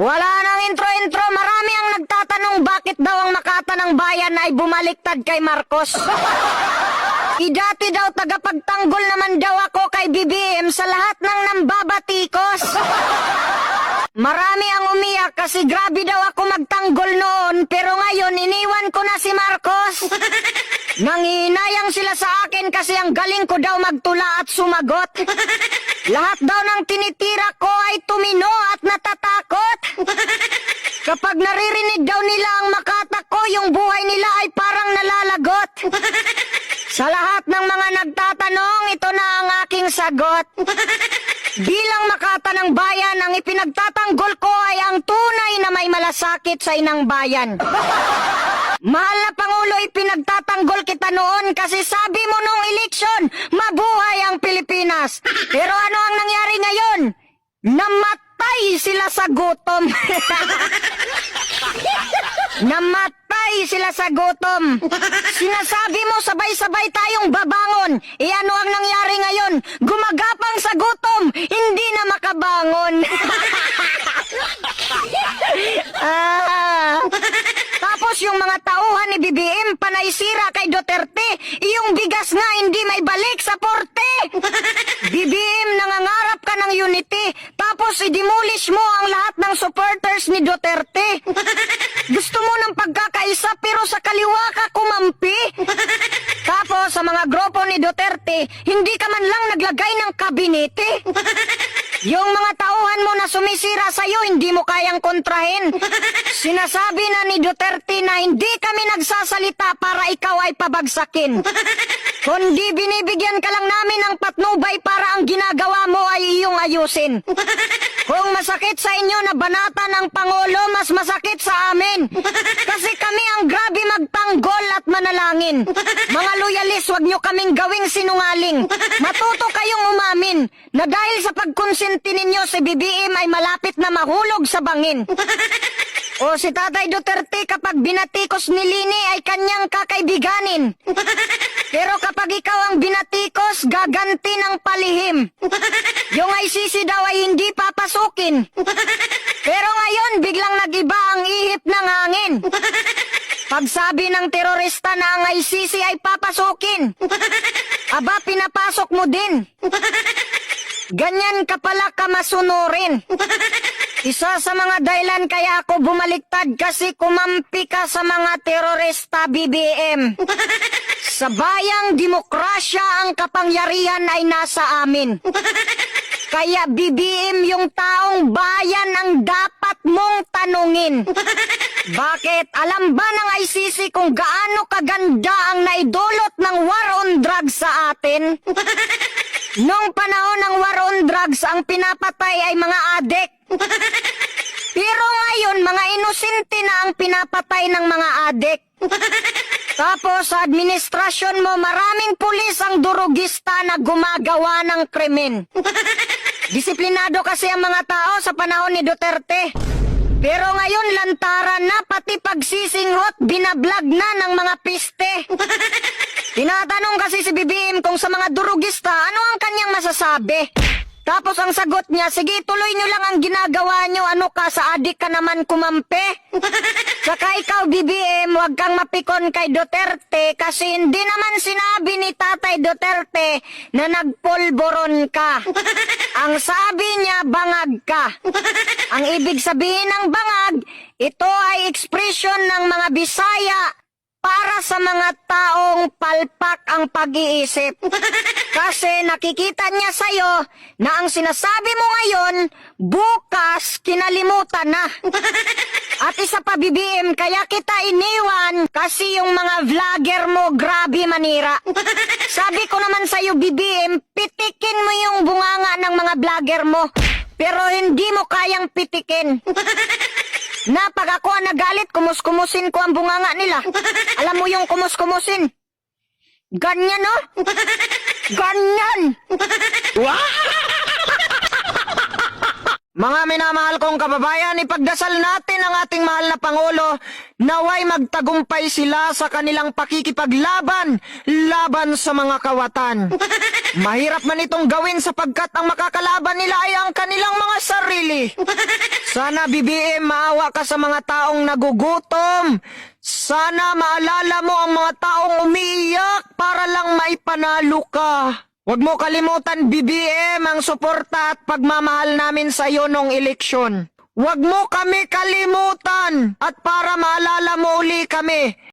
Wala nang intro-intro, marami ang nagtatanong bakit daw ang Makata ng Bayan ay bumaliktad kay Marcos. Dati daw tagapagtanggol naman daw ako kay BBM sa lahat ng nambabatikos. Marami ang umiyak kasi grabe daw ako magtanggol noon, pero ngayon iniwan ko na si Marcos. Nanginayang sila sa akin kasi ang galing ko daw magtula at sumagot. Lahat daw ng tinitira ko ay tumino at natatakot. Kapag naririnig daw nila ang Makata ko, yung buhay nila ay parang nalalagot. Sa lahat ng mga nagtatanong, ito na ang aking sagot. Bilang Makata ng Bayan, ang ipinagtatanggol ko ay ang tunay na may malasakit sa inang bayan. Mahal na Pangulo, ipinagtatanggol kita noon kasi sabi mo nung eleksyon, mabuhay ang Pilipinas. Pero ano ang nangyari ngayon? Namatay sila sa gutom. Namatay sila sa gutom. Sinasabi mo sabay-sabay tayong babangon. Ano ang nangyari ngayon? Gumagapang sa gutom, hindi na makabangon. Tapos yung mga tauhan ni BBM panaisira kay Duterte, yung bigas nga hindi may balik sa porte. BBM, nangangarap ka ng unity, tapos i-demolish mo ang lahat ng supporters ni Duterte. Gusto mo ng pagkakaisa pero sa kaliwa ka kumampi. Tapos sa mga grupo ni Duterte, hindi ka man lang naglagay ng kabinete. Yung mga tauhan mo na sumisira sa'yo, hindi mo kayang kontrahin. Sinasabi na ni Duterte na hindi kami nagsasalita para ikaw ay pabagsakin. Kundi binibigyan ka lang namin ng patnubay para ang ginagawa mo ay iyong ayusin. Kung masakit sa inyo na banata ng Pangulo, mas masakit sa amin. Kasi kami ang grabe magtanggol at manalangin. Mga loyalis, wag nyo kaming gawing sinungaling. Matuto kayong umamin na dahil sa pagkonsinti ninyo si BBM ay malapit na mahulog sa bangin. O si Tatay Duterte kapag binatikos ni Lini ay kanyang kakaibiganin. Pero kapag ikaw ang binatikos, gaganti ng palihim. Yung ICC daw ay hindi papasukin. Pero ngayon, biglang nag-iba ang ihip ng hangin. Pagsabi ng terorista na ang ICC ay papasukin, aba, pinapasok mo din. Ganyan ka pala kamasunurin. Isa sa mga dahilan kaya ako bumaliktad kasi kumampi ka sa mga terorista, BBM. Sa bayang demokrasya ang kapangyarihan ay nasa amin. Kaya BBM, yung taong bayan ang dapat mong tanungin. Bakit? Alam ba ng ICC kung gaano kaganda ang naidulot ng war on drugs sa atin? Noong panahon ng war on drugs, ang pinapatay ay mga adik. Pero ngayon, mga inosente na ang pinapatay ng mga adik. Tapos sa administrasyon mo, maraming pulis ang durugista na gumagawa ng krimen. Disiplinado kasi ang mga tao sa panahon ni Duterte. Pero ngayon, lantaran na, pati pagsisinghot, binablog na ng mga piste. Tinatanong kasi si BBM kung sa mga durugista, ano ang kanyang masasabi? Tapos ang sagot niya, sige, tuloy nyo lang ang ginagawa nyo, ano ka, sa adik ka naman kumampi? Saka ikaw, BBM, huwag kang mapikon kay Duterte kasi hindi naman sinabi ni Tatay Duterte na nagpulboron ka. Ang sabi niya, bangag ka. Ang ibig sabihin ng bangag, ito ay ekspresyon ng mga Bisaya para sa mga taong palpak ang pag-iisip. Kasi nakikita niya sa'yo na ang sinasabi mo ngayon, bukas kinalimutan na. At isa pa, BBM, kaya kita iniwan kasi yung mga vlogger mo grabe manira. Sabi ko naman sa'yo, BBM, pitikin mo yung bunganga ng mga vlogger mo. Pero hindi mo kayang pitikin. Na pag ako ang nagalit, kumus-kumusin ko ang bunganga nila. Alam mo yung kumus-kumusin? Ganyan, no? Ganyan! Wow! Mga minamahal kong kababayan, ipagdasal natin ang ating mahal na Pangulo naway magtagumpay sila sa kanilang pakikipaglaban laban sa mga kawatan. Mahirap man itong gawin sapagkat ang makakalaban nila ay ang kanilang mga sarili. Sana BBM maawa ka sa mga taong nagugutom. Sana maalala mo ang mga taong umiiyak para lang maipanalo ka. Huwag mo kalimutan, BBM, ang suporta at pagmamahal namin sa iyo nung eleksyon. Huwag mo kami kalimutan at para maalala mo uli kami,